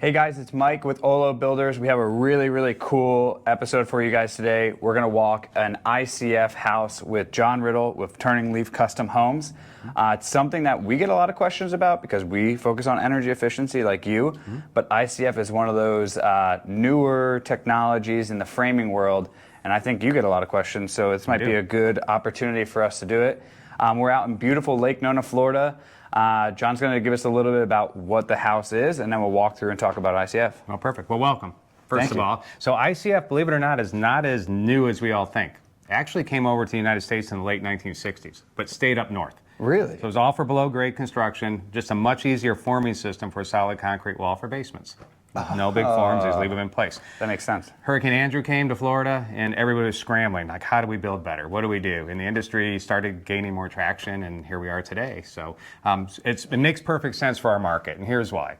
Hey guys, it's Mike with Olo Builders. We have a really cool episode for you guys today. We're gonna walk an ICF house with John Riddle with Turning Leaf Custom Homes. It's something that we get a lot of questions about because we focus on energy efficiency like you, but ICF is one of those newer technologies in the framing world, and I think you get a lot of questions, so this might be a good opportunity for us to do it. We're out in beautiful Lake Nona, Florida. John's going to give us a little bit about what the house is, and then we'll walk through and talk about ICF. Well, perfect. Well, welcome, first of all. So ICF, believe it or not, is not as new as we all think. It actually came over to the United States in the late 1960s, but stayed up north. Really? So it was all for below-grade construction, just a much easier forming system for a solid concrete wall for basements. No big forms, just leave them in place. That makes sense. Hurricane Andrew came to Florida, and everybody was scrambling, like, how do we build better? What do we do? And the industry started gaining more traction, and here we are today. So it makes perfect sense for our market, and here's why.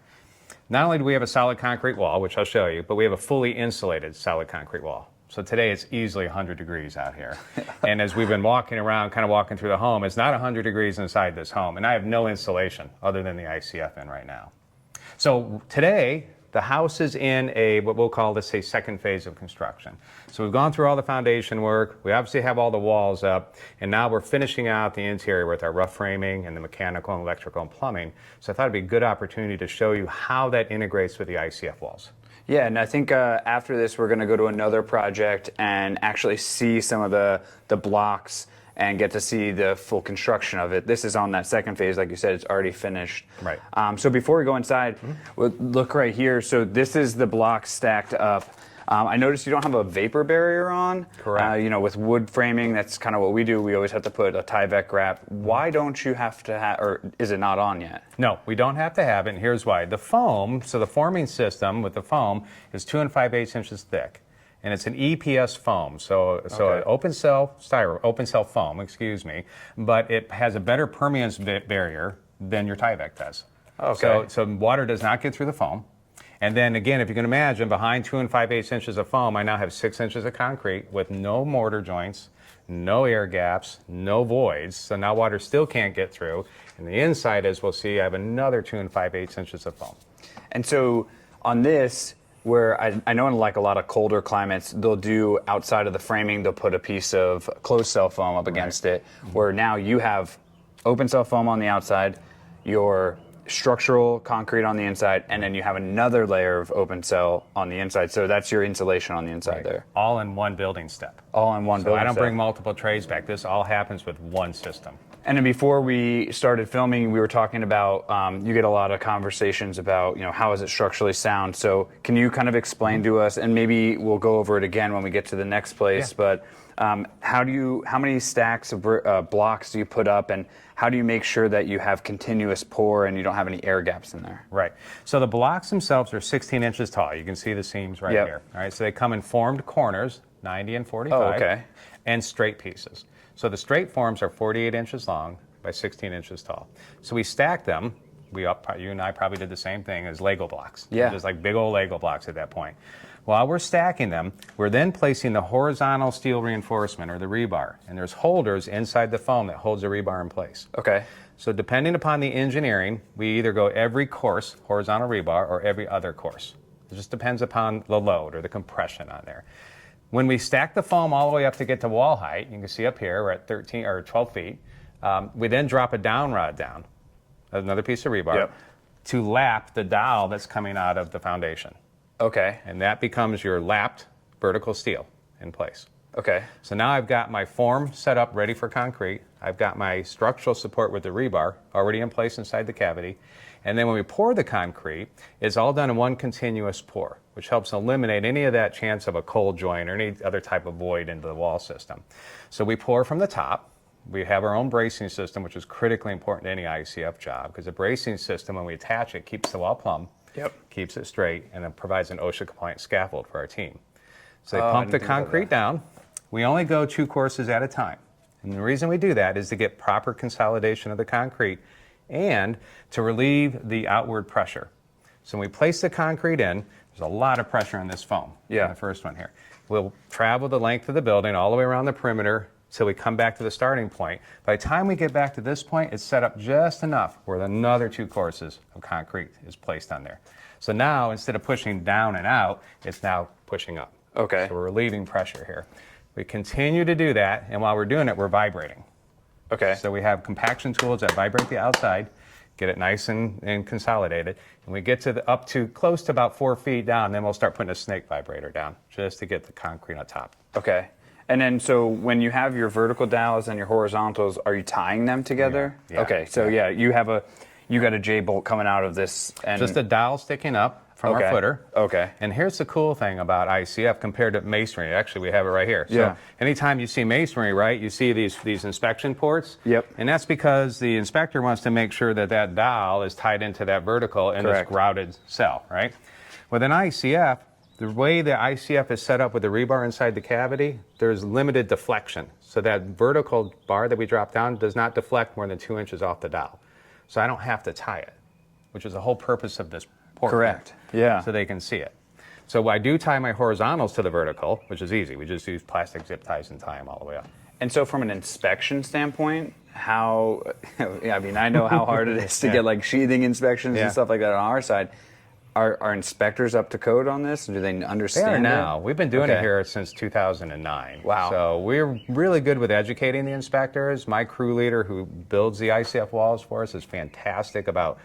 Not only do we have a solid concrete wall, which I'll show you, but we have a fully insulated solid concrete wall. So today it's easily 100 degrees out here. And as we've been walking around, kind of walking through the home, it's not 100 degrees inside this home, and I have no insulation other than the ICF in right now. So today, the house is in what we'll call this a second phase of construction. So we've gone through all the foundation work, we obviously have all the walls up, and now we're finishing out the interior with our rough framing and the mechanical and electrical and plumbing. So I thought it'd be a good opportunity to show you how that integrates with the ICF walls. Yeah, and I think after this we're going to go to another project and actually see some of the blocks and get to see the full construction of it. This is on that second phase, like you said, it's already finished. Right. So before we go inside, we'll look right here. So this is the blocks stacked up. I noticed you don't have a vapor barrier on. Correct. You know, with wood framing, that's kind of what we do. We always have to put a Tyvek wrap. Why don't you have to have, or is it not on yet? No, we don't have to have it, and here's why. The foam, so the forming system with the foam is 2 5/8 inches thick. And it's an EPS foam, so an open cell foam, excuse me, but it has a better permeance barrier than your Tyvek does. Okay. So water does not get through the foam. And then again, if you can imagine, behind 2 5/8 inches of foam, I now have 6 inches of concrete with no mortar joints, no air gaps, no voids. So now water still can't get through. And the inside, as we'll see, I have another 2 5/8 inches of foam. And so on this, where I know in like a lot of colder climates, they'll do outside of the framing, they'll put a piece of closed cell foam up against it, where now you have open cell foam on the outside, your structural concrete on the inside, and then you have another layer of open cell on the inside. So that's your insulation on the inside there. All in one building step. All in one building I don't step. bring multiple trades back. This all happens with one system. And then before we started filming, we were talking about, you get a lot of conversations about, you know, how is it structurally sound? So can you kind of explain to us, and maybe we'll go over it again when we get to the next place, but how many stacks of blocks do you put up, and how do you make sure that you have continuous pour and you don't have any air gaps in there? Right. So the blocks themselves are 16 inches tall. You can see the seams right here. All right. So they come in formed corners, 90 and 45, and straight pieces. So the straight forms are 48 inches long by 16 inches tall. So we stack them. You and I probably did the same thing as Lego blocks. Yeah. Just like big old Lego blocks at that point. While we're stacking them, we're then placing the horizontal steel reinforcement, or the rebar. And there's holders inside the foam that holds the rebar in place. Okay. So depending upon the engineering, we either go every course, horizontal rebar, or every other course. It just depends upon the load or the compression on there. When we stack the foam all the way up to get to wall height, you can see up here we're at 13 or 12 feet. We then drop a down rod down, another piece of rebar, to lap the dowel that's coming out of the foundation. Okay. And that becomes your lapped vertical steel in place. Okay. So now I've got my form set up ready for concrete. I've got my structural support with the rebar already in place inside the cavity. And then when we pour the concrete, it's all done in one continuous pour, which helps eliminate any of that chance of a cold joint or any other type of void into the wall system. So we pour from the top. We have our own bracing system, which is critically important to any ICF job, because the bracing system, when we attach it, keeps the wall plumb, keeps it straight, and it provides an OSHA-compliant scaffold for our team. So they pump the concrete down. We only go 2 courses at a time. And the reason we do that is to get proper consolidation of the concrete and to relieve the outward pressure. So when we place the concrete in, there's a lot of pressure in this foam. Yeah. The first one here. We'll travel the length of the building all the way around the perimeter till we come back to the starting point. By the time we get back to this point, it's set up just enough where another 2 courses of concrete is placed on there. So now, instead of pushing down and out, it's now pushing up. Okay. So we're relieving pressure here. We continue to do that, and while we're doing it, we're vibrating. Okay. So we have compaction tools that vibrate the outside, get it nice and consolidated, and we get to up to close to about 4 feet down, then we'll start putting a snake vibrator down just to get the concrete on top. Okay. And then, so when you have your vertical dowels and your horizontals, are you tying them together? Yeah. Okay. So yeah, you got a J-bolt coming out of this, and Just a dowel sticking up from Okay. our footer. Okay. And here's the cool thing about ICF compared to masonry. Actually, we have it right here. Yeah. So anytime you see masonry, right, you see these inspection ports. Yep. And that's because the inspector wants to make sure that that dowel is tied into that vertical in this Correct. grouted cell, right? With an ICF, the way the ICF is set up with the rebar inside the cavity, there's limited deflection. So that vertical bar that we drop down does not deflect more than 2 inches off the dowel. So I don't have to tie it, which is the whole purpose of this port. Correct. Yeah. So they can see it. So I do tie my horizontals to the vertical, which is easy. We just use plastic zip ties and tie them all the way up. And so from an inspection standpoint, how, I mean, I know how hard it is to get like sheathing inspections Yeah. and stuff like that on our side. Are inspectors up to code on this? Do they They understand are it? now. We've been doing it Okay. here since 2009. Wow. So we're really good with educating the inspectors. My crew leader who builds the ICF walls for us is fantastic about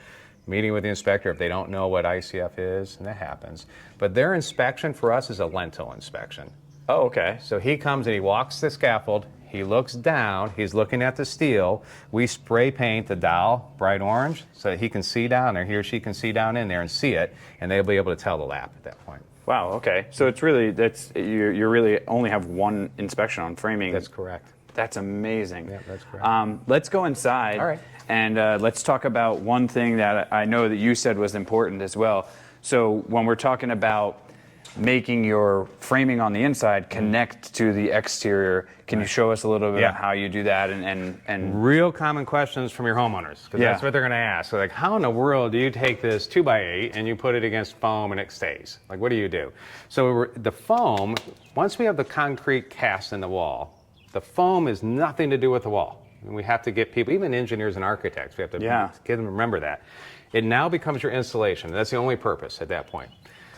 meeting with the inspector if they don't know what ICF is, and that happens. But their inspection for us is a lentil inspection. Oh, okay. So he comes and he walks the scaffold, he looks down, he's looking at the steel. We spray paint the dowel bright orange so that he can see down there, he or she can see down in there and see it, and they'll be able to tell the lap at that point. Wow. Okay. So it's really you really only have one inspection on framing. That's correct. That's amazing. Yeah, that's correct. Let's go inside. All right. And let's talk about one thing that I know that you said was important as well. So when we're talking about making your framing on the inside connect to the exterior, can you show us a little bit Yeah. of how you do that? And Real common questions from your homeowners, because Yeah. that's what they're going to ask. So like, how in the world do you take this 2x8 and you put it against foam and it stays? Like, what do you do? So the foam, once we have the concrete cast in the wall, the foam is nothing to do with the wall. And we have to get people, even engineers and architects, we have to get them to remember that. It now becomes your insulation. That's the only purpose at that point.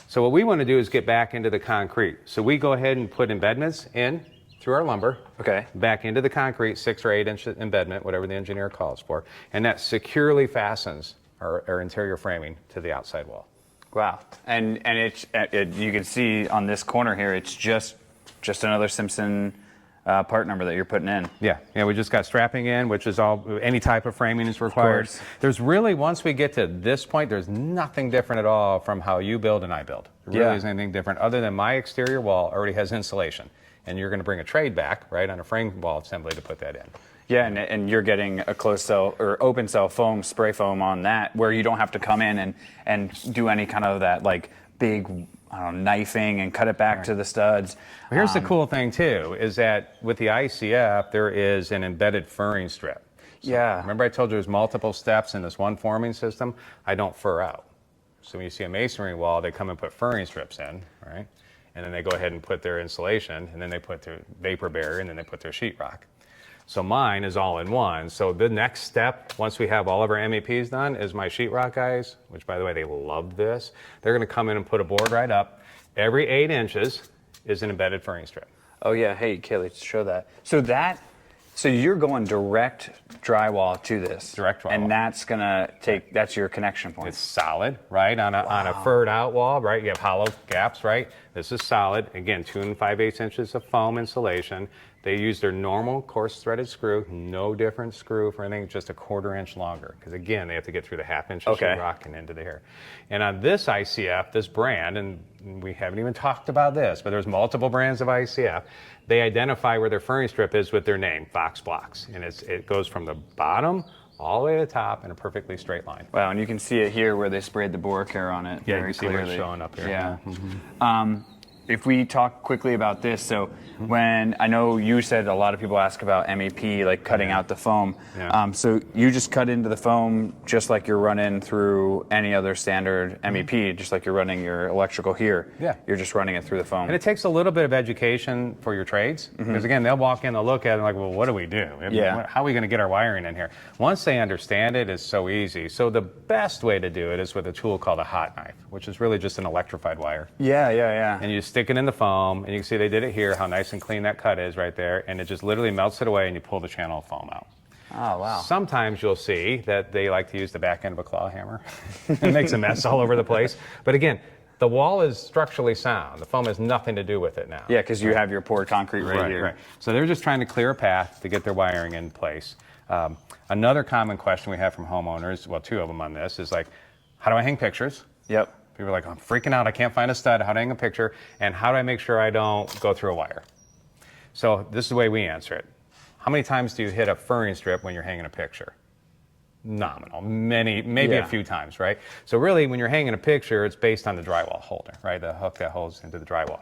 So what we want to do is get back into the concrete. So we go ahead and put embedments in through our lumber, Okay. back into the concrete, 6 or 8 inch embedment, whatever the engineer calls for, and that securely fastens our interior framing to the outside wall. Wow. And you can see on this corner here, it's just another Simpson part number that you're putting in. Yeah, we just got strapping in, which is all, any type of framing is required. course. There's really, once we get to this point, there's nothing different at all from how you build and I build. There really Yeah. isn't anything different other than my exterior wall already has insulation. And you're going to bring a trade back, right, on a frame wall assembly to put that in. Yeah, and you're getting a closed cell or open cell foam, spray foam on that, where you don't have to come in and do any kind of that like big, I don't know, knifing and cut it back to the studs. Well, here's the cool thing too, is that with the ICF, there is an embedded furring strip. So Yeah. Remember I told you there's multiple steps in this one forming system? I don't fur out. So when you see a masonry wall, they come and put furring strips in, right? And then they go ahead and put their insulation, and then they put their vapor barrier, and then they put their sheetrock. So mine is all in one. So the next step, once we have all of our MEPs done, is my sheetrock guys, which by the way, they love this. They're gonna come in and put a board right up. Every 8 inches is an embedded furring strip. Oh yeah, hey Kaylee, show that. So you're going direct drywall to this. Direct drywall. And that's gonna that's your connection point. It's solid, right? On a furred out wall, right? You have hollow gaps, right? This is solid. Again, 2 5/8 inches of foam insulation. They use their normal coarse threaded screw, no different screw for anything, just a 1/4 inch longer. Because again, they have to get through the 1/2 inch of sheetrock and into the hair. And on this ICF, this brand, and we haven't even talked about this, but there's multiple brands of ICF. They identify where their furring strip is with their name, Fox Blocks. And it goes from the bottom all the way to the top in a perfectly straight line. Wow, and you can see it here where they sprayed the Boracare on it. Yeah, very you can see clearly. where it's showing up here. Yeah. if we talk quickly about this, so when I know you said a lot of people ask about MEP, like cutting out the foam. Yeah. So you just cut into the foam just like you're running through any other standard MEP, just like you're running your electrical here. Yeah. You're just running it through the foam. And it takes a little bit of education for your trades, because again, they'll walk in, they'll look at it and like, well, what do we do? Yeah. How are we going to get our wiring in here? Once they understand it, it's so easy. So the best way to do it is with a tool called a hot knife, which is really just an electrified wire. Yeah. And you stick it in the foam, and you can see they did it here, how nice and clean that cut is right there, and it just literally melts it away, and you pull the channel of foam out. Oh, wow. Sometimes you'll see that they like to use the back end of a claw hammer. It makes a mess all over the place. But again, the wall is structurally sound. The foam has nothing to do with it now. Yeah, because you have your poured concrete right here. Right. So they're just trying to clear a path to get their wiring in place. Another common question we have from homeowners, well, two of them on this, is like, how do I hang pictures? Yep. People are like, I'm freaking out, I can't find a stud, how do I hang a picture? And how do I make sure I don't go through a wire? So this is the way we answer it. How many times do you hit a furring strip when you're hanging a picture? Nominal, maybe a few times, right? So really, when you're hanging a picture, it's based on the drywall holder, right? The hook that holds into the drywall.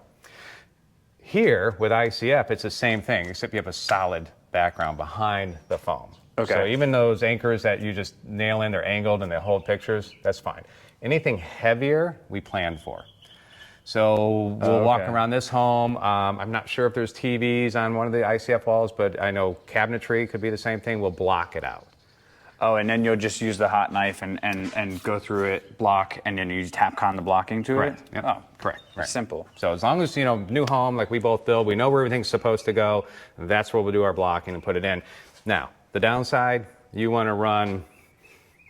Here, with ICF, it's the same thing, except you have a solid background behind the foam. Okay. So even those anchors that you just nail in, they're angled and they hold pictures, that's fine. Anything heavier, we plan for. So we'll walk around this home. I'm not sure if there's TVs on one of the ICF walls, but I know cabinetry could be the same thing. We'll block it out. Oh, and then you'll just use the hot knife and go through it, block, and then you tapcon the blocking to Correct. it? Yep. Oh, correct. Right. Simple. So as long as, new home, like we both build, we know where everything's supposed to go, that's where we'll do our blocking and put it in. Now, the downside, you want to run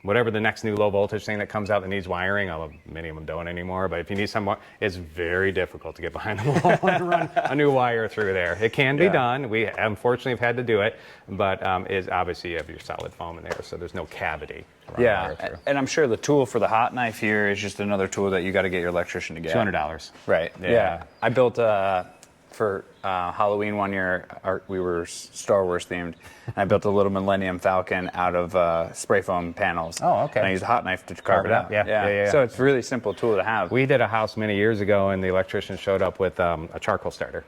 whatever the next new low voltage thing that comes out that needs wiring, although many of them don't anymore, but if you need some, it's very difficult to get behind the wall and run a new wire through there. It can be done. We unfortunately have had to do it, but it's obviously you have your solid foam in there, so there's no cavity to run wire through. And I'm sure the tool for the hot knife here is just another tool that you got to get your electrician to get. $200. Right. Yeah. I built for Halloween one year, we were Star Wars themed, and I built a little Millennium Falcon out of spray foam panels. Oh, okay. And I used a hot knife to carve it out. Yeah. So it's a really simple tool to have. We did a house many years ago, and the electrician showed up with a charcoal starter.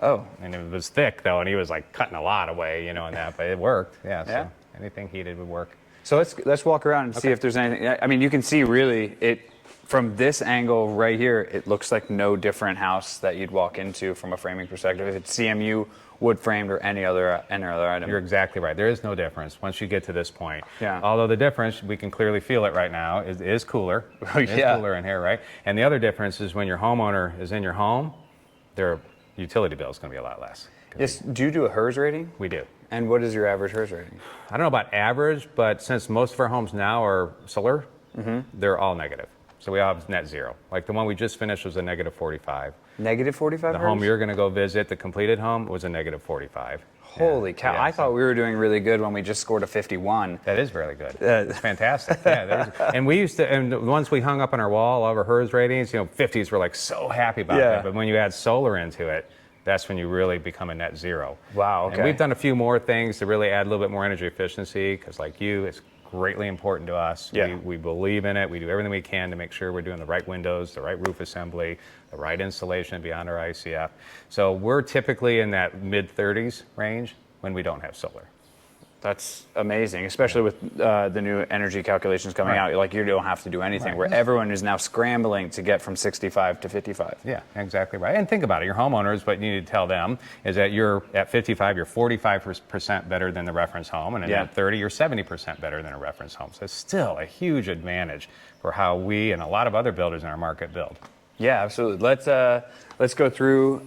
Oh. And it was thick, though, and he was like cutting a lot away, in that, but it worked. Yeah. So anything heated would work. So let's walk around and see if there's anything. I mean, you can see really it. From this angle right here, it looks like no different house that you'd walk into from a framing perspective. If it's CMU, wood framed, or any other item. You're exactly right. There is no difference once you get to this point. Yeah. Although the difference, we can clearly feel it right now, is cooler. It is cooler in here, right? And the other difference is when your homeowner is in your home, their utility bill is going to be a lot less. Yes. Do you do a HERS rating? We do. And what is your average HERS rating? I don't know about average, but since most of our homes now are solar, they're all negative. So we all have net zero. Like the one we just finished was a negative 45. Negative 45 The HERS? home you're going to go visit, the completed home, was a negative 45. Holy cow. I thought we were doing really good when we just scored a 51. That is really good. It's fantastic. And we used to, and once we hung up on our wall, all of our HERS ratings, 50s were like so happy about that. But when you add solar into it, that's when you really become a net zero. Wow, okay. And we've done a few more things to really add a little bit more energy efficiency, because like you, it's greatly important to us. Yeah. We believe in it. We do everything we can to make sure we're doing the right windows, the right roof assembly, the right insulation beyond our ICF. So we're typically in that mid-30s range when we don't have solar. That's amazing, especially with the new energy calculations coming out. Like you don't have to do anything, where everyone is now scrambling to get from 65 to 55. Yeah, exactly right. And think about it. Your homeowners, what you need to tell them is that you're at 55, you're 45% better than the reference home, and at 30, you're 70% better than a reference home. So it's still a huge advantage for how we and a lot of other builders in our market build. Yeah, absolutely. Let's go through.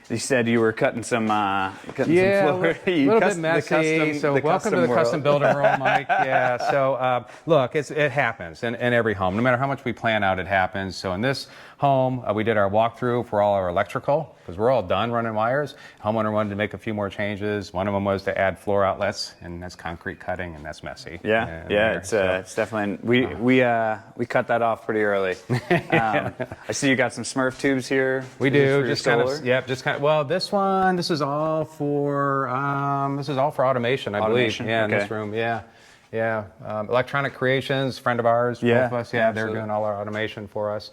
You said you were cutting some floor. A little bit messy. So welcome to the custom building room, Mike. Yeah. So look, it happens in every home. No matter how much we plan out, it happens. So in this home, we did our walkthrough for all our electrical, because we're all done running wires. Homeowner wanted to make a few more changes. One of them was to add floor outlets, and that's concrete cutting, and that's messy. It's definitely we cut that off pretty early. I see you got some Smurf tubes here. We do just kind of. Well, this is all for automation, I believe. Yeah, in this room. Yeah. Yeah, Electronic Creations, friend of ours, both of us. Yeah, they're absolutely. doing all our automation for us.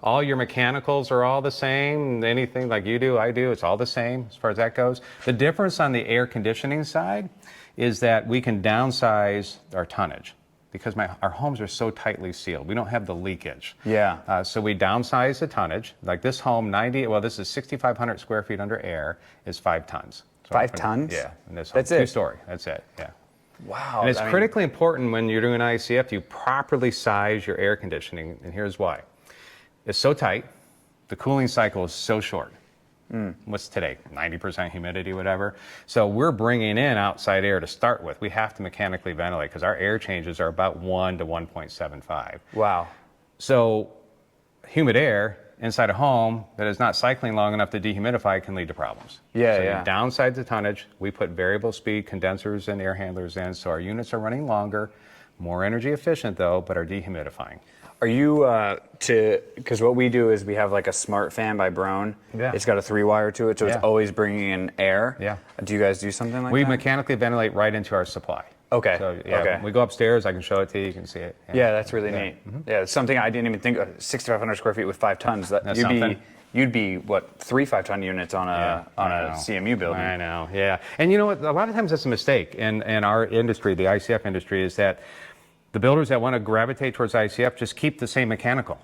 All your mechanicals are all the same. Anything like you do, I do, it's all the same as far as that goes. The difference on the air conditioning side is that we can downsize our tonnage because our homes are so tightly sealed. We don't have the leakage. Yeah. So we downsize the tonnage. Like this home, this is 6,500 square feet under air, is 5 tons. So 5 tons? Yeah. And this That's home, it? 2-story. That's it. Yeah. Wow. And it's critically important when you're doing ICF, you properly size your air conditioning, and here's why. It's so tight, the cooling cycle is so short. What's today, 90% humidity, whatever. So we're bringing in outside air to start with. We have to mechanically ventilate because our air changes are about 1 to 1.75. Wow. So humid air inside a home that is not cycling long enough to dehumidify can lead to problems. Yeah, so yeah. you downsize the tonnage. We put variable speed condensers and air handlers in, so our units are running longer, more energy efficient though, but are dehumidifying. Are you because what we do is we have like a smart fan by Brown. Yeah. It's got a 3-wire to it, so it's Yeah. always bringing in air. Yeah. Do you guys do something like We that? mechanically ventilate right into our supply. Okay. So yeah, Okay. we go upstairs, I can show it to you, you can see it. Yeah, that's really neat. Yeah, it's something I didn't even think of. 6,500 square feet with 5 tons. That's something. You'd be what 3 5-ton units on a CMU building. I know, yeah. And you know what? A lot of times that's a mistake in our industry, the ICF industry, is that the builders that want to gravitate towards ICF just keep the same mechanical.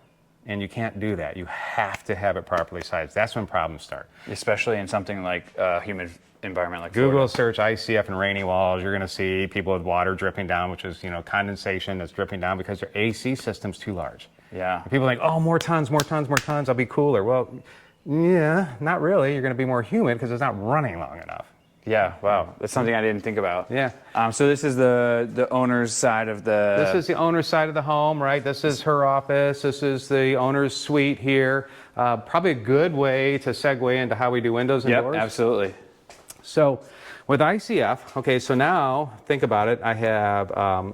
And you can't do that. You have to have it properly sized. That's when problems start. Especially in something like a humid environment like Google Florida. search ICF and rainy walls. You're going to see people with water dripping down, which is condensation that's dripping down because their AC system's too large. Yeah. And people think, oh, more tons, I'll be cooler. Well, yeah, not really. You're going to be more humid because it's not running long enough. Yeah, wow. That's something I didn't think about. Yeah. So this is the owner's side of the... This is the owner's side of the home, right? This is her office. This is the owner's suite here. Probably a good way to segue into how we do windows and Yep, doors. absolutely. So with ICF, okay, so now think about it. I have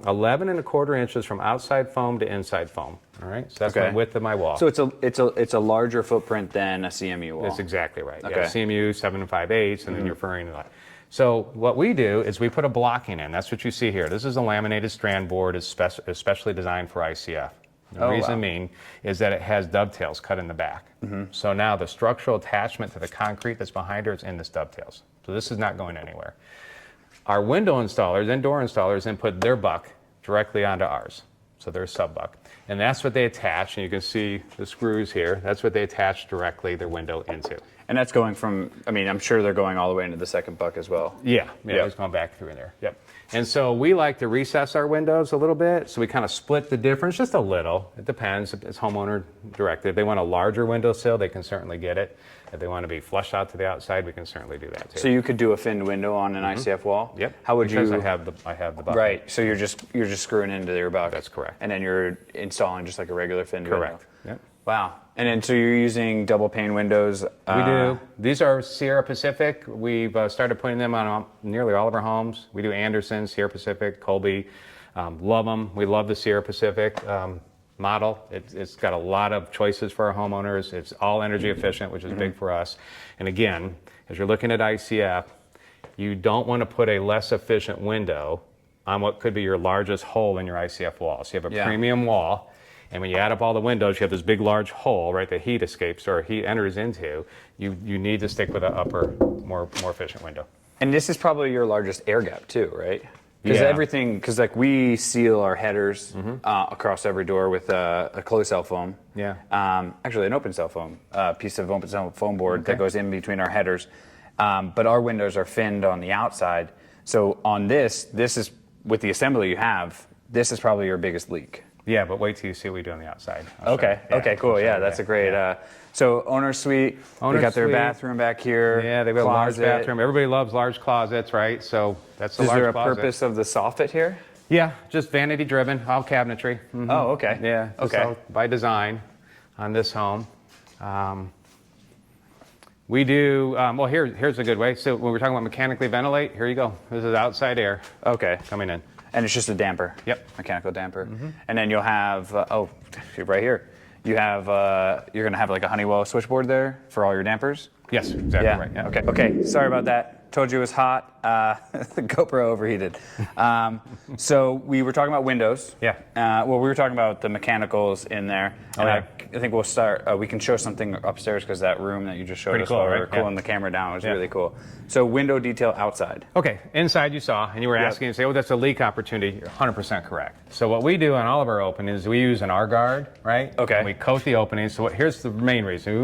11 1/4 inches from outside foam to inside foam. All right, so that's Okay. the width of my wall. So it's a larger footprint than a CMU wall. That's exactly right. Okay. Yeah, CMU 7 5/8, and then you're referring to that. So what we do is we put a blocking in. That's what you see here. This is a laminated strand board. It's especially designed for ICF. The reason being is that it has dovetails cut in the back. So now the structural attachment to the concrete that's behind her is in this dovetails. So this is not going anywhere. Our window installers, indoor installers, then put their buck directly onto ours. So they're sub-buck. And that's what they attach, and you can see the screws here. That's what they attach directly their window into. And that's going from, I'm sure they're going all the way into the second buck as well. Yeah, it's going back through in there. Yep. And so we like to recess our windows a little bit, so we kind of split the difference just a little. It depends. It's homeowner directed. If they want a larger window sill, they can certainly get it. If they want to be flush out to the outside, we can certainly do that too. So you could do a finned window on an ICF wall? Yep. How would because you? I have the buck. Right. So you're just screwing into your buck. That's correct. And then you're installing just like a regular finned window. Correct. Yep. Wow. And then so you're using double pane windows. We do. These are Sierra Pacific. We've started putting them on nearly all of our homes. We do Anderson, Sierra Pacific, Colby. Love them. We love the Sierra Pacific model. It's got a lot of choices for our homeowners. It's all energy efficient, which is big for us. And again, as you're looking at ICF, you don't want to put a less efficient window on what could be your largest hole in your ICF wall. So you have a premium wall. And when you add up all the windows, you have this big, large hole, right, that heat escapes or heat enters into. You need to stick with an upper, more efficient window. And this is probably your largest air gap too, right? Because like we seal our headers across every door with a closed cell foam. Yeah. Actually, an open cell foam, piece of open cell foam board that goes in between our headers. But our windows are finned on the outside. So on this is with the assembly you have. This is probably your biggest leak. Yeah, but wait till you see what we do on the outside. Okay. Okay. Cool. Yeah, that's a great. So owner suite. They got their suite. bathroom back here. Yeah, they've got a large closet. bathroom. Everybody loves large closets, right? So that's a Is large there a closet. purpose of the soffit here? Yeah, just vanity driven, all cabinetry. Oh, okay. Yeah. just Okay. all by design on this home. We do. Well, here's a good way. So when we're talking about mechanically ventilate, here you go. This is outside air Okay. coming in. And it's just a damper. Yep. Mechanical damper. And then you'll have right here. You have you're gonna have like a Honeywell switchboard there for all your dampers. Yes, exactly right. Yeah. Okay. Okay. Sorry about that. Told you it was hot. the GoPro overheated. So we were talking about windows. Yeah. Well, we were talking about the mechanicals in there. Oh, And yeah. I think we'll start. We can show something upstairs because that room that you just showed Pretty us cool, while we right? were cooling Yeah. the camera down was Yeah. really cool. So window detail outside. Okay, inside you saw, and you were asking, you say, oh, that's a leak opportunity. You're 100% correct. So what we do on all of our openings, we use an R-guard, right? Okay. And we coat the openings. So here's the main reason.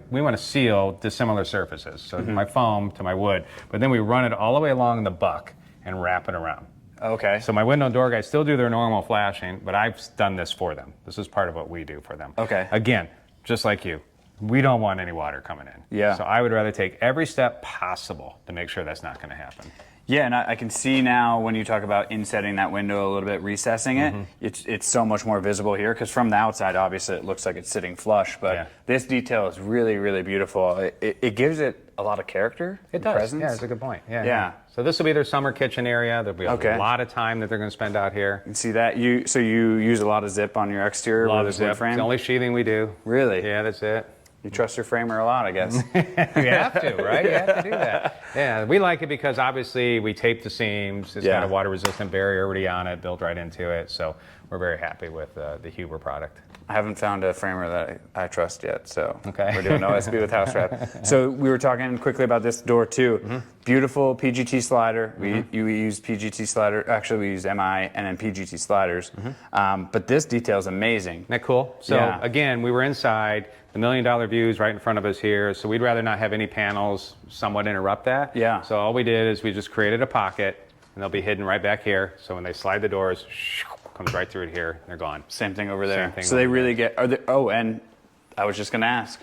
We want to seal dissimilar surfaces. So my foam to my wood, but then we run it all the way along the buck and wrap it around. Okay. So my window and door guys still do their normal flashing, but I've done this for them. This is part of what we do for them. Okay. Again, just like you, we don't want any water coming in. Yeah. So I would rather take every step possible to make sure that's not going to happen. Yeah, and I can see now when you talk about insetting that window a little bit, recessing it, it's so much more visible here because from the outside, obviously, it looks like it's sitting flush, but Yeah. this detail is really, really beautiful. It gives it a lot of character. It does. Presence. Yeah, that's a good point. Yeah. Yeah. So this will be their summer kitchen area. There'll be a lot of time that they're going to spend out here. You can see that. So you use a lot of zip on your exterior A lot with of this wood zip. frame? It's the only sheathing we do. Really? Yeah, that's it. You trust your framer a lot, I guess. You have to, right? You have to do that. Yeah, we like it because obviously we tape the seams. It's got a water-resistant barrier already on it, built right into it. So we're very happy with the Huber product. I haven't found a framer that I trust yet, so Okay. we're doing OSB with house wrap. So we were talking quickly about this door too. Beautiful PGT slider. We use PGT slider. Actually, we use MI and then PGT sliders. But this detail is amazing. Isn't that cool? So Yeah. again, we were inside. The $1 million view is right in front of us here. So we'd rather not have any panels somewhat interrupt that. Yeah. So all we did is we just created a pocket, and they'll be hidden right back here. So when they slide the doors, comes right through it here. They're gone. Same thing over there. Same thing So they over really get. And I was just going to ask.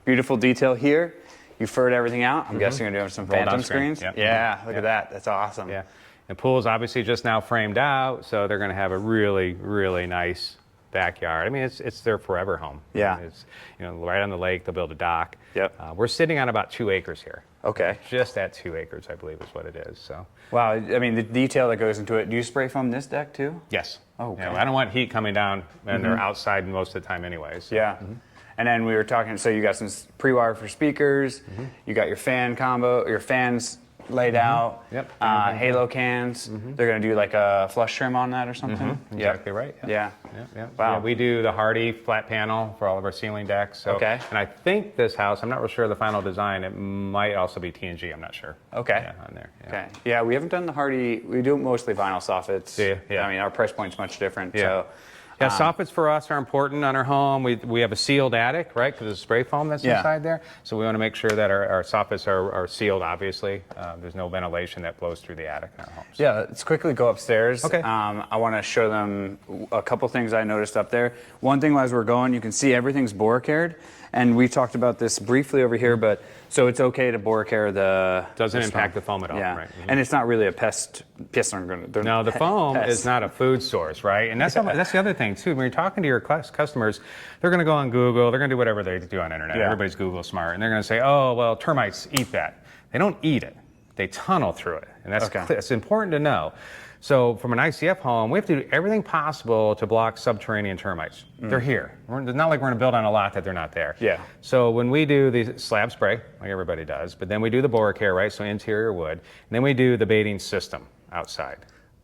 Beautiful detail here. You furred everything out. I'm guessing you're doing some Rolled phantom down screen. screens. Yep. Yeah, look Yep. at that. That's awesome. Yeah. The pool's obviously just now framed out, so they're going to have a really, really nice backyard. I mean, it's their forever home. Yeah. It's, right on the lake. They'll build a dock. Yep. We're sitting on about 2 acres here. Okay. Just at 2 acres, I believe, is what it is. So. Wow. I mean, the detail that goes into it. Do you spray foam this deck too? Yes. Oh, okay. Yeah, I don't want heat coming down, and they're outside most of the time anyway. So. Yeah. And then we were talking, so you got some pre-wire for speakers, you got your fan combo, your fans laid out, Yep. Halo cans. They're going to do like a flush trim on that or something? Exactly right. Yeah. Yeah. Wow. Yeah, we do the Hardy flat panel for all of our ceiling decks. So, Okay. And I think this house, I'm not real sure of the final design. It might also be TNG. I'm not sure. Okay. Yeah, on there. Yeah. Okay. Yeah, we haven't done the Hardy. We do mostly vinyl soffits. Yeah. I mean, our price point's much different. Yeah. So, Yeah, soffits for us are important on our home. We have a sealed attic, right, because of the spray foam that's inside there. So we want to make sure that our soffits are sealed, obviously. There's no ventilation that blows through the attic in our homes. yeah, let's quickly go upstairs. Okay. I want to show them a couple things I noticed up there. One thing as we're going, you can see everything's bore-cared. And we talked about this briefly over here, but so it's okay to bore-care the... Doesn't impact the foam at all, Yeah. right? And it's not really a pest. Pests aren't going to... No, the foam is not a food source, right? And that's the other thing, too. When you're talking to your customers, they're going to go on Google. They're going to do whatever they do on internet. Yeah. Everybody's Google smart. And they're going to say, oh, well, termites eat that. They don't eat it. They tunnel through it. And that's it's important to know. So from an ICF home, we have to do everything possible to block subterranean termites. They're here. It's not like we're going to build on a lot that they're not there. Yeah. So when we do the slab spray, like everybody does, but then we do the BoraCare, right, so interior wood, and then we do the baiting system outside.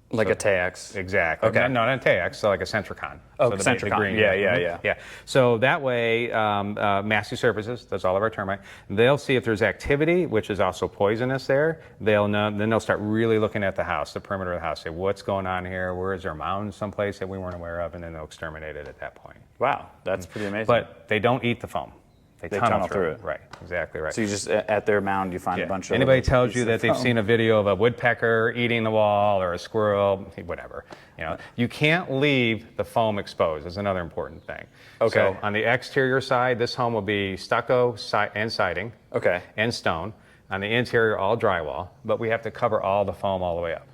Like a TAX. Exactly. Okay. No, not a TAX, so like a Centricon. Oh, so the Centricon. green, Yeah. Yeah. So that way, Massey Surfaces, that's all of our termite, they'll see if there's activity, which is also poisonous there. They'll know, then they'll start really looking at the house, the perimeter of the house, say, what's going on here? Where is there a mound someplace that we weren't aware of? And then they'll exterminate it at that point. Wow, that's pretty amazing. But they don't eat the foam. They tunnel through it. Right, exactly right. So you just, at their mound, you find a bunch of... Anybody tells you pieces that of they've foam. seen a video of a woodpecker eating the wall or a squirrel, whatever. You can't leave the foam exposed. Is another important thing. Okay. So on the exterior side, this home will be stucco and siding. Okay. And stone. On the interior, all drywall, but we have to cover all the foam all the way up.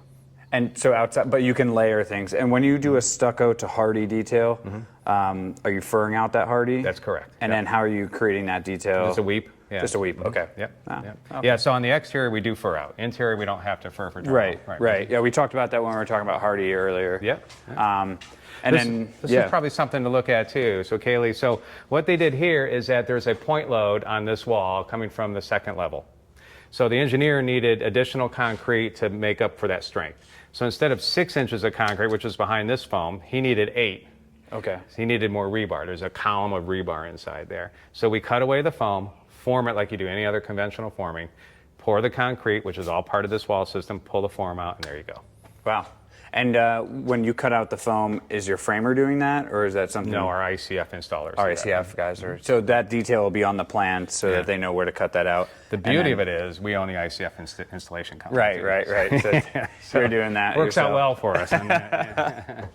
And so outside, but you can layer things. And when you do a stucco to hardy detail, are you furring out that hardy? That's correct. And then how are you creating that detail? Just a weep. Yeah. Just a weep. Okay. Yep. Ah, Yep. okay. Yeah. So on the exterior, we do fur out. Interior, we don't have to fur for drywall. Right. Yeah, we talked about that when we were talking about hardy earlier. Yep. And This is probably something to look at too. So Kaylee, so what they did here is that there's a point load on this wall coming from the second level. So the engineer needed additional concrete to make up for that strength. So instead of 6 inches of concrete, which is behind this foam, he needed 8. Okay. So he needed more rebar. There's a column of rebar inside there. So we cut away the foam, form it like you do any other conventional forming, pour the concrete, which is all part of this wall system, pull the form out, and there you go. Wow. And when you cut out the foam, is your framer doing that, or is that something? No, our ICF installers. Our ICF guys are. So that detail will be on the plan so that they know where to cut that out. The beauty of it is we own the ICF installation company. Right. So you're doing that. Works yourself. out well for us. I mean,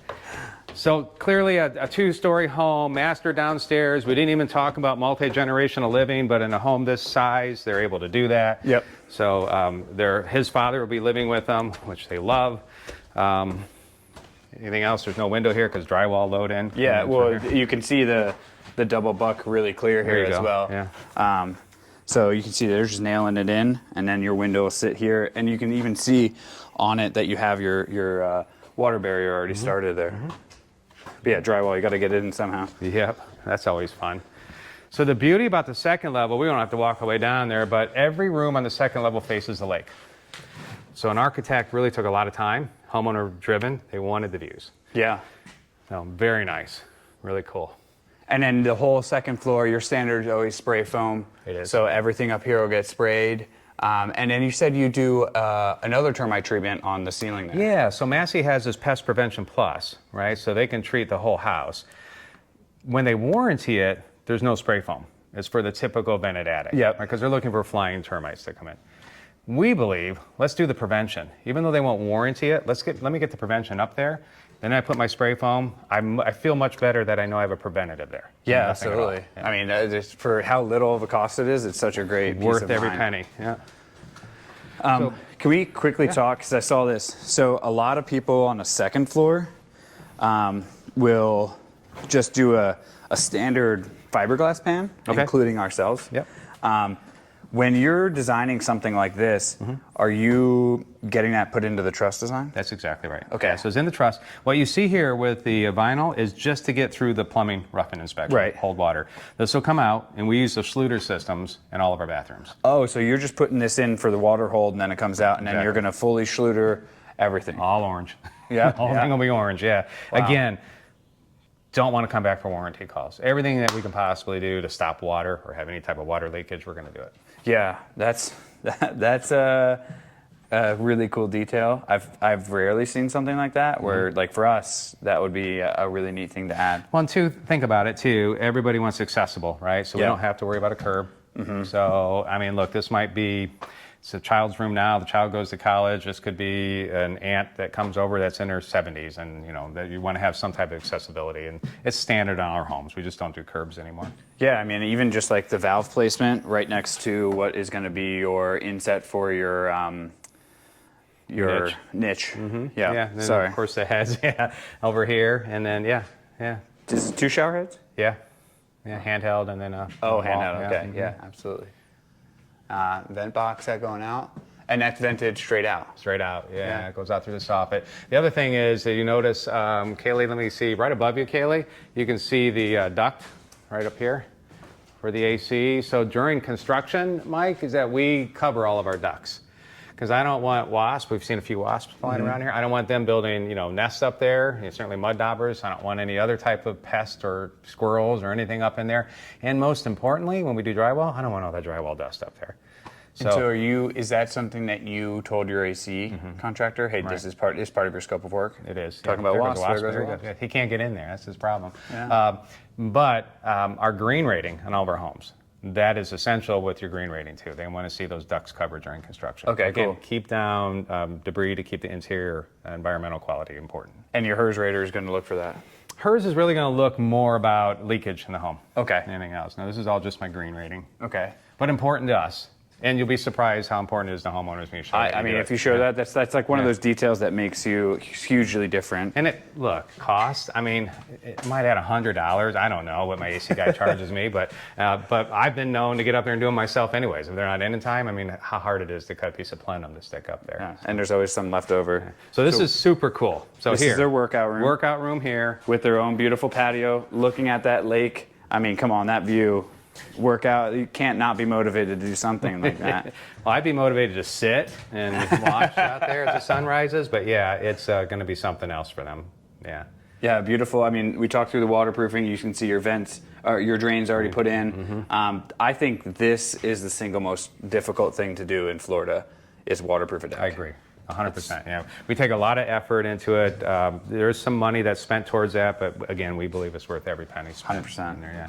So clearly a 2-story home, master downstairs. We didn't even talk about multi-generational living, but in a home this size, they're able to do that. Yep. So his father will be living with them, which they love. Anything else? There's no window here because drywall load in. Yeah, well, you can see the double buck really clear here as well. Yeah. So you can see they're just nailing it in, and then your window will sit here, and you can even see on it that you have your water barrier already started there. But yeah, drywall, you got to get it in somehow. Yep, that's always fun. So the beauty about the second level, we don't have to walk all the way down there, but every room on the second level faces the lake. So an architect really took a lot of time, homeowner driven. They wanted the views. Yeah. So very nice, really cool. And then the whole second floor, your standard is always spray foam. It is. So everything up here will get sprayed. And then you said you do another termite treatment on the ceiling there. Yeah, so Massey has this Pest Prevention Plus, right? So they can treat the whole house. When they warranty it, there's no spray foam. It's for the typical vented attic. Yep. Because they're looking for flying termites to come in. We believe, let's do the prevention. Even though they won't warranty it, let me get the prevention up there. Then I put my spray foam. I feel much better that I know I have a preventative there. Yeah, Nothing at all. absolutely. Yeah. I mean, just for how little of a cost it is, it's such a great piece Worth of every mind. penny. Yeah. Can we quickly talk, because I saw this. So a lot of people on the second floor will just do a standard fiberglass pan, including ourselves. Yep. When you're designing something like this, are you getting that put into the truss design? That's exactly right. Okay. Yeah, so it's in the truss. What you see here with the vinyl is just to get through the plumbing rough-in inspection, Right. hold water. This will come out, and we use the Schluter systems in all of our bathrooms. Oh, so you're just putting this in for the water hold, and then it comes out, and then you're going to fully Schluter everything. All orange. Yeah, The whole thing will be orange, yeah. Wow. Again, don't want to come back for warranty calls. Everything that we can possibly do to stop water or have any type of water leakage, we're going to do it. Yeah, that's a really cool detail. I've rarely seen something like that where, like, for us, that would be a really neat thing to add. Well, and two, think about it too. Everybody wants accessible, right? So we Yeah. don't have to worry about a curb. So, I mean, look, this might be, it's a child's room now. The child goes to college. This could be an aunt that comes over that's in her 70s, and you know that you want to have some type of accessibility. And it's standard on our homes. We just don't do curbs anymore. Yeah, I mean, even just like the valve placement right next to what is going to be your inset for your niche. Yeah. Yeah. Then Sorry. Of course, the heads, over here, and then yeah. Is it 2 shower heads? Yeah, handheld, and then Oh, wall. handheld. Okay. Mhm. Yeah, absolutely. Vent box that going out, and that's vented straight out. Straight out, Yeah. It goes out through the soffit. The other thing is that you notice, Kaylee, let me see, right above you, Kaylee, you can see the duct right up here for the AC. So during construction, Mike, is that we cover all of our ducts. Because I don't want wasps. We've seen a few wasps flying around here. I don't want them building, nests up there. Certainly mud daubers. I don't want any other type of pest or squirrels or anything up in there. And most importantly, when we do drywall, I don't want all that drywall dust up there. And so is that something that you told your AC contractor? Hey, this is part of your scope of work? It is. Talking Yeah, about there wasps. goes a There goes a There wasp. goes. He can't get in there. That's his problem. Yeah. But our green rating on all of our homes, that is essential with your green rating too. They want to see those ducts covered during construction. Okay, Again, cool. keep down debris to keep the interior environmental quality important. And your HERS rater is going to look for that. Hers is really going to look more about leakage in the home. Okay. Than anything else. Now, this is all just my green rating. Okay. But important to us. And you'll be surprised how important it is to homeowners when you show I mean, if you show that, that's like one of those details that makes you hugely different. And cost, I mean, it might add $100. I don't know what my AC guy charges me, but I've been known to get up there and do them myself anyways. If they're not in time, I mean, how hard it is to cut a piece of plenum to stick up there. Yeah, and there's always some left over. So this is super cool. So This here, is their workout room. Workout room here. With their own beautiful patio, looking at that lake. I mean, come on, that view. work out. You can't not be motivated to do something like that. Well, I'd be motivated to sit and watch out there as the sun rises, but yeah, it's going to be something else for them. Yeah. Yeah, beautiful. I mean, we talked through the waterproofing. You can see your vents, or your drains already put in. I think this is the single most difficult thing to do in Florida is waterproof a deck. I agree. 100%. Yeah, we take a lot of effort into it. There's some money that's spent towards that, but again, we believe it's worth every penny spent. 100%. In there, yeah.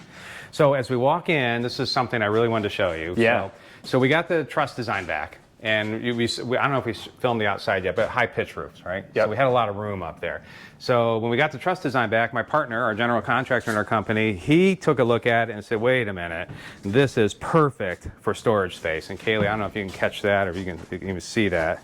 So as we walk in, this is something I really wanted to show you. Yeah. So we got the truss design back, and I don't know if we filmed the outside yet, but high pitch roofs, right? Yep. So we had a lot of room up there. So when we got the truss design back, my partner, our general contractor in our company, he took a look at it and said, "Wait a minute, this is perfect for storage space." And Kaylee, I don't know if you can catch that or if you can even see that.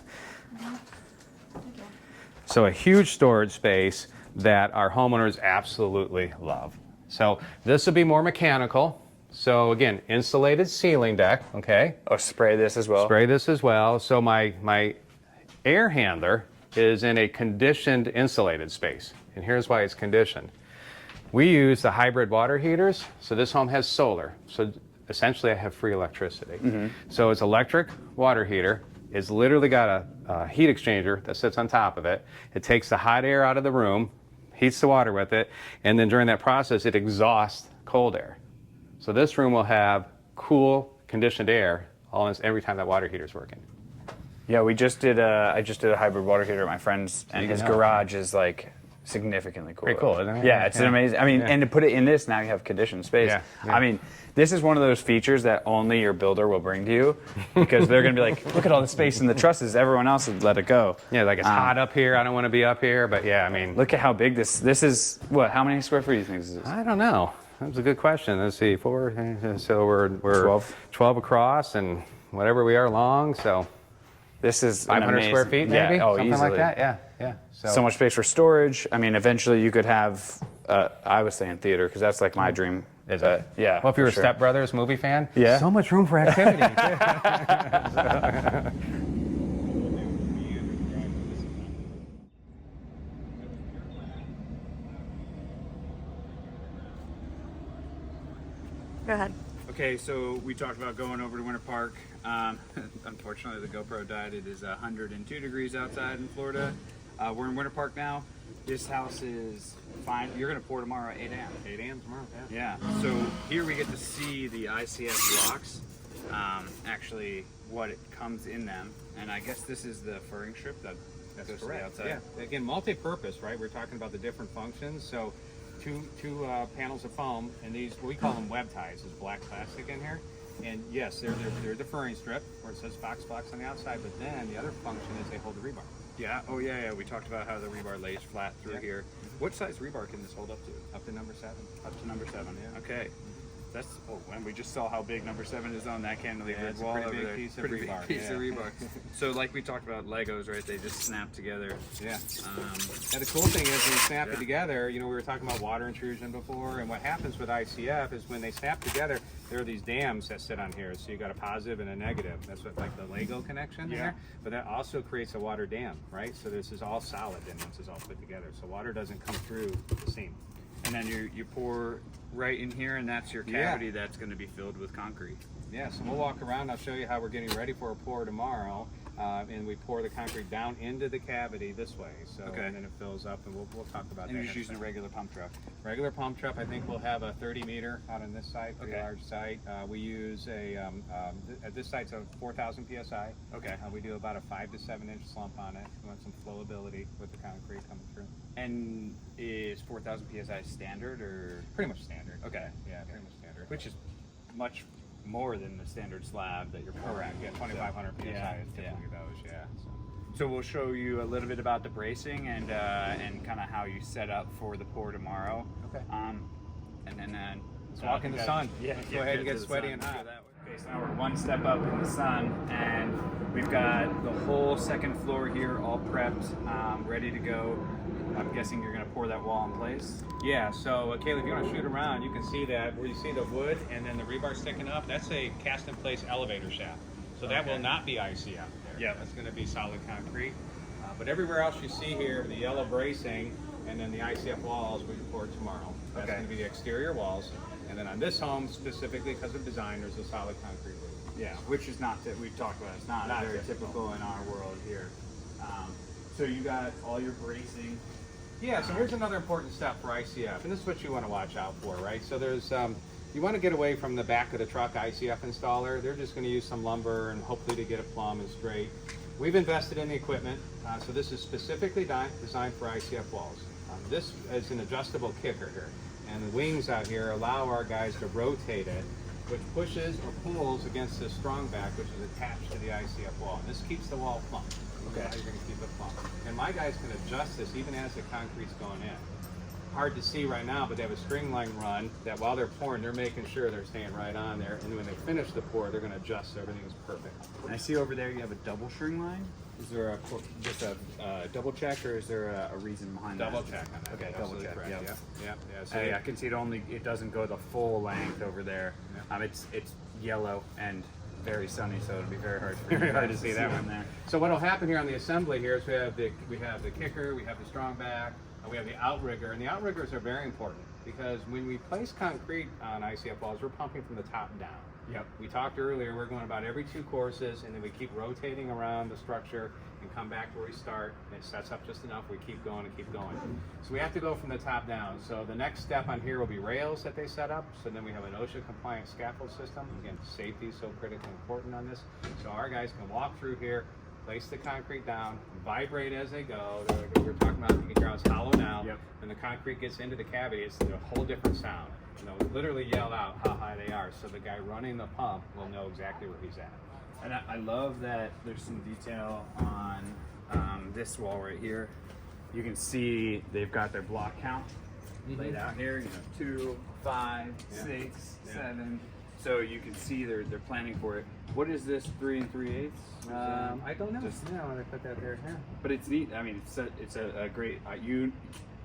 So a huge storage space that our homeowners absolutely love. So this will be more mechanical. So again, insulated ceiling deck, okay? Oh, spray this as well. Spray this as well. So my air handler is in a conditioned insulated space. And here's why it's conditioned. We use the hybrid water heaters. So this home has solar. So essentially I have free electricity. So it's electric water heater. It's literally got a heat exchanger that sits on top of it. It takes the hot air out of the room, heats the water with it, and then during that process, it exhausts cold air. So this room will have cool, conditioned air every time that water heater is working. Yeah, I just did a hybrid water heater at my friend's, and his garage is like significantly cooler. Pretty cool, isn't it? Yeah, it's an amazing. I mean, and to put it in this, now you have conditioned space. Yeah, yeah. I mean, this is one of those features that only your builder will bring to you, because they're going to be like, look at all the space in the trusses. Everyone else would let it go. Yeah, like it's hot up here. I don't want to be up here, but yeah, I mean, Look at how big this is. What? How many square feet do you think this is? I don't know. That's a good question. Let's see, 4. So we're 12 across and whatever we are long. So This is 500 square feet, maybe? Yeah, Something easily. like that. Yeah, yeah. So much space for storage. I mean, eventually you could have. I was saying theater because that's like my dream. Is it? Yeah. Well, if you're a for sure. Step Brothers movie fan, Yeah. so much room for activity. Go ahead. Okay, so we talked about going over to Winter Park. Unfortunately, the GoPro died. It is 102 degrees outside in Florida. We're in Winter Park now. This house is fine. You're going to pour tomorrow at 8 a.m. 8 a.m. tomorrow, Yeah. So here we get to see the ICF blocks, actually what it comes in them. And I guess this is the furring strip that goes to the outside. Yeah. Again, multi-purpose, right? We're talking about the different functions. So two panels of foam, and these, we call them web ties. There's black plastic in here. And yes, they're the furring strip where it says Fox Blocks on the outside, but then the other function is they hold the rebar. Yeah. Oh, yeah. We talked about how the rebar lays flat through here. What size rebar can this hold up to? Up to number 7. Up to number 7. Yeah. Okay. That's and we just saw how big number 7 is on that cantilever It's a wall pretty over big there. piece of Pretty rebar, big piece of yeah. rebar. So like we talked about Legos, right? They just snap together. Yeah. And the cool thing is when you snap it together, you know, we were talking about water intrusion before, and what happens with ICF is when they snap together, there are these dams that sit on here. So you got a positive and a negative. That's what, like the Lego connection here. But that also creates a water dam, right? So this is all solid then once it's all put together. So water doesn't come through the seam. And then you pour right in here, and that's your cavity that's going to be filled with concrete. Yeah, so we'll walk around. I'll show you how we're getting ready for a pour tomorrow. And we pour the concrete down into the cavity this way. So and then it fills up, and we'll talk about that. And you're just using a regular pump truck. Regular pump truck. I think we'll have a 30 meter out on this site, pretty large site. We use at this site's a 4,000 psi. Okay. We do about a 5 to 7 inch slump on it. We want some flowability with the concrete coming through. And is 4,000 psi standard or Pretty much standard. Okay. Yeah, pretty much standard. which is much more than the standard slab that you're pouring. Correct. Yeah, 2,500 psi is typically those. Yeah. So we'll show you a little bit about the bracing and kind of how you set up for the pour tomorrow. Okay. And then Let's walk in the sun. Yeah. Let's go ahead and get sweaty and hot. Okay, so now we're one step up in the sun, and we've got the whole second floor here all prepped, ready to go. I'm guessing you're going to pour that wall in place. Yeah, so Kaylee, if you want to shoot around, you can see that where you see the wood and then the rebar sticking up, that's a cast in place elevator shaft. So that will not be ICF there. Yeah. That's going to be solid concrete. But everywhere else you see here, the yellow bracing and then the ICF walls we pour tomorrow. That's going to be the exterior walls. And then on this home, specifically because of design, there's a solid concrete roof. Yeah, which is not that we've talked about. It's not very typical in our world here. So you got all your bracing. Yeah, so here's another important step for ICF, and this is what you want to watch out for, right? So there's, you want to get away from the back of the truck ICF installer. They're just going to use some lumber and hopefully to get it plumb and straight. We've invested in the equipment, so this is specifically designed for ICF walls. This is an adjustable kicker here, and the wings out here allow our guys to rotate it, which pushes or pulls against this strong back, which is attached to the ICF wall. And this keeps the wall plumb. Okay, you're going to keep it plumb. And my guys can adjust this even as the concrete's going in. Hard to see right now, but they have a string line run that while they're pouring, they're making sure they're staying right on there. And when they finish the pour, they're going to adjust so everything's perfect. And I see over there you have a double string line. Is there just a double check, or is there a reason behind Double that? check on that. Okay, double check. Correct. Yep. Yeah. So I can see it doesn't go the full length over there. Yeah. It's yellow and very sunny, so it'll be very hard for you Very hard guys to see that one there. So what will happen here on the assembly here is we have the kicker, we have the strong back, and we have the outrigger. And the outriggers are very important because when we place concrete on ICF walls, we're pumping from the top down. Yep. We talked earlier, we're going about every 2 courses, and then we keep rotating around the structure and come back to where we start. And it sets up just enough, we keep going and keep going. So we have to go from the top down. So the next step on here will be rails that they set up. So then we have an OSHA compliant scaffold system. Again, safety is so critically important on this. So our guys can walk through here, place the concrete down, vibrate as they go. We're talking about, you can hear how it's hollow now. Yep. When the concrete gets into the cavity, it's a whole different sound. Literally yell out how high they are, so the guy running the pump will know exactly where he's at. And I love that there's some detail on this wall right here. You can see they've got their block count laid out here. 2, 5, 6, 7. So you can see they're planning for it. What is this 3 3/8? I don't know. When I put that there. Yeah. But it's neat. I mean, it's a great. You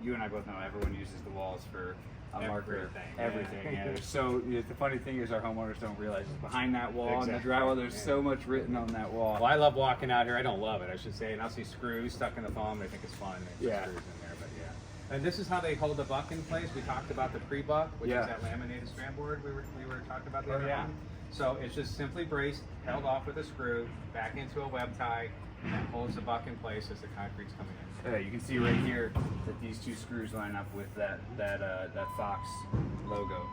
and I both know everyone uses the walls for a marker. Everything. Yeah. So the funny thing is, our homeowners don't realize behind that wall and the drywall, there's so much written on that wall. Well, I love walking out here. I don't love it, I should say. And I'll see screws stuck in the foam. They think it's fun. They put screws in there, but yeah. And this is how they hold the buck in place. We talked about the pre-buck, which is that laminated strand board we were talking about the other one. So it's just simply braced, held off with a screw, back into a web tie, and that holds the buck in place as the concrete's coming in. Yeah, you can see right here that these 2 screws line up with that Fox logo.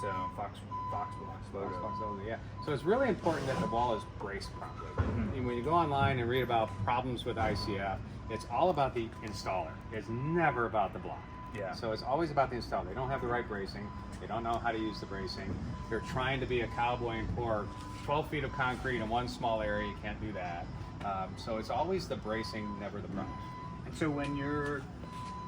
So Fox Blocks logo. Fox logo, yeah. So it's really important that the wall is braced properly. And when you go online and read about problems with ICF, it's all about the installer. It's never about the block. Yeah. So it's always about the installer. They don't have the right bracing. They don't know how to use the bracing. They're trying to be a cowboy and pour 12 feet of concrete in one small area. You can't do that. So it's always the bracing, never the problem. And so when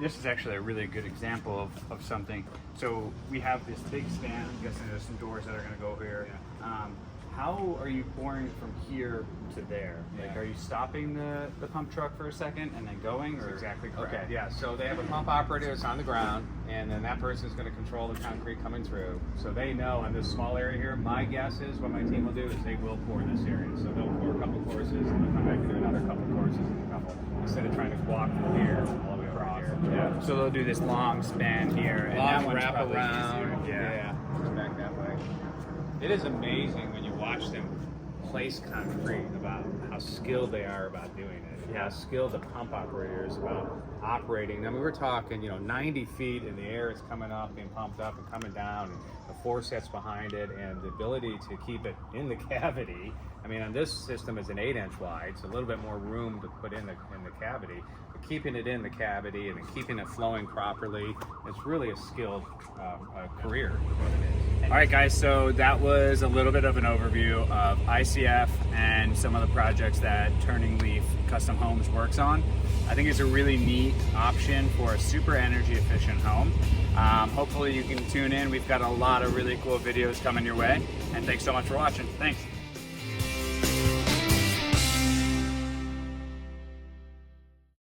this is actually a really good example of something. So we have this big stand. I'm guessing there's some doors that are going to go here. Yeah. How are you pouring from here to there? Like, are you stopping the pump truck for a second and then going? That's or? exactly correct. Okay. Yeah, so they have a pump operator that's on the ground, and then that person is going to control the concrete coming through. So they know in this small area here, my guess is what my team will do is they will pour this area. So they'll pour a couple courses, and they'll come back and do another couple courses and a couple, instead of trying to walk from here all the way across. Yeah. So they'll do this long span here. Long and that one's wrap probably around. easier. Yeah. Goes back that way. It is amazing when you watch them place concrete about how skilled they are about doing it. How skilled the pump operator is about operating. I mean, we're talking, 90 feet in the air, it's coming up, being pumped up and coming down, and the force that's behind it, and the ability to keep it in the cavity. I mean, on this system, it's an 8-inch wide, so a little bit more room to put in the cavity. But keeping it in the cavity and then keeping it flowing properly, it's really a skilled career. All right, guys, so that was a little bit of an overview of ICF and some of the projects that Turning Leaf Custom Homes works on. I think it's a really neat option for a super energy efficient home. Hopefully you can tune in. We've got a lot of really cool videos coming your way. And thanks so much for watching. Thanks.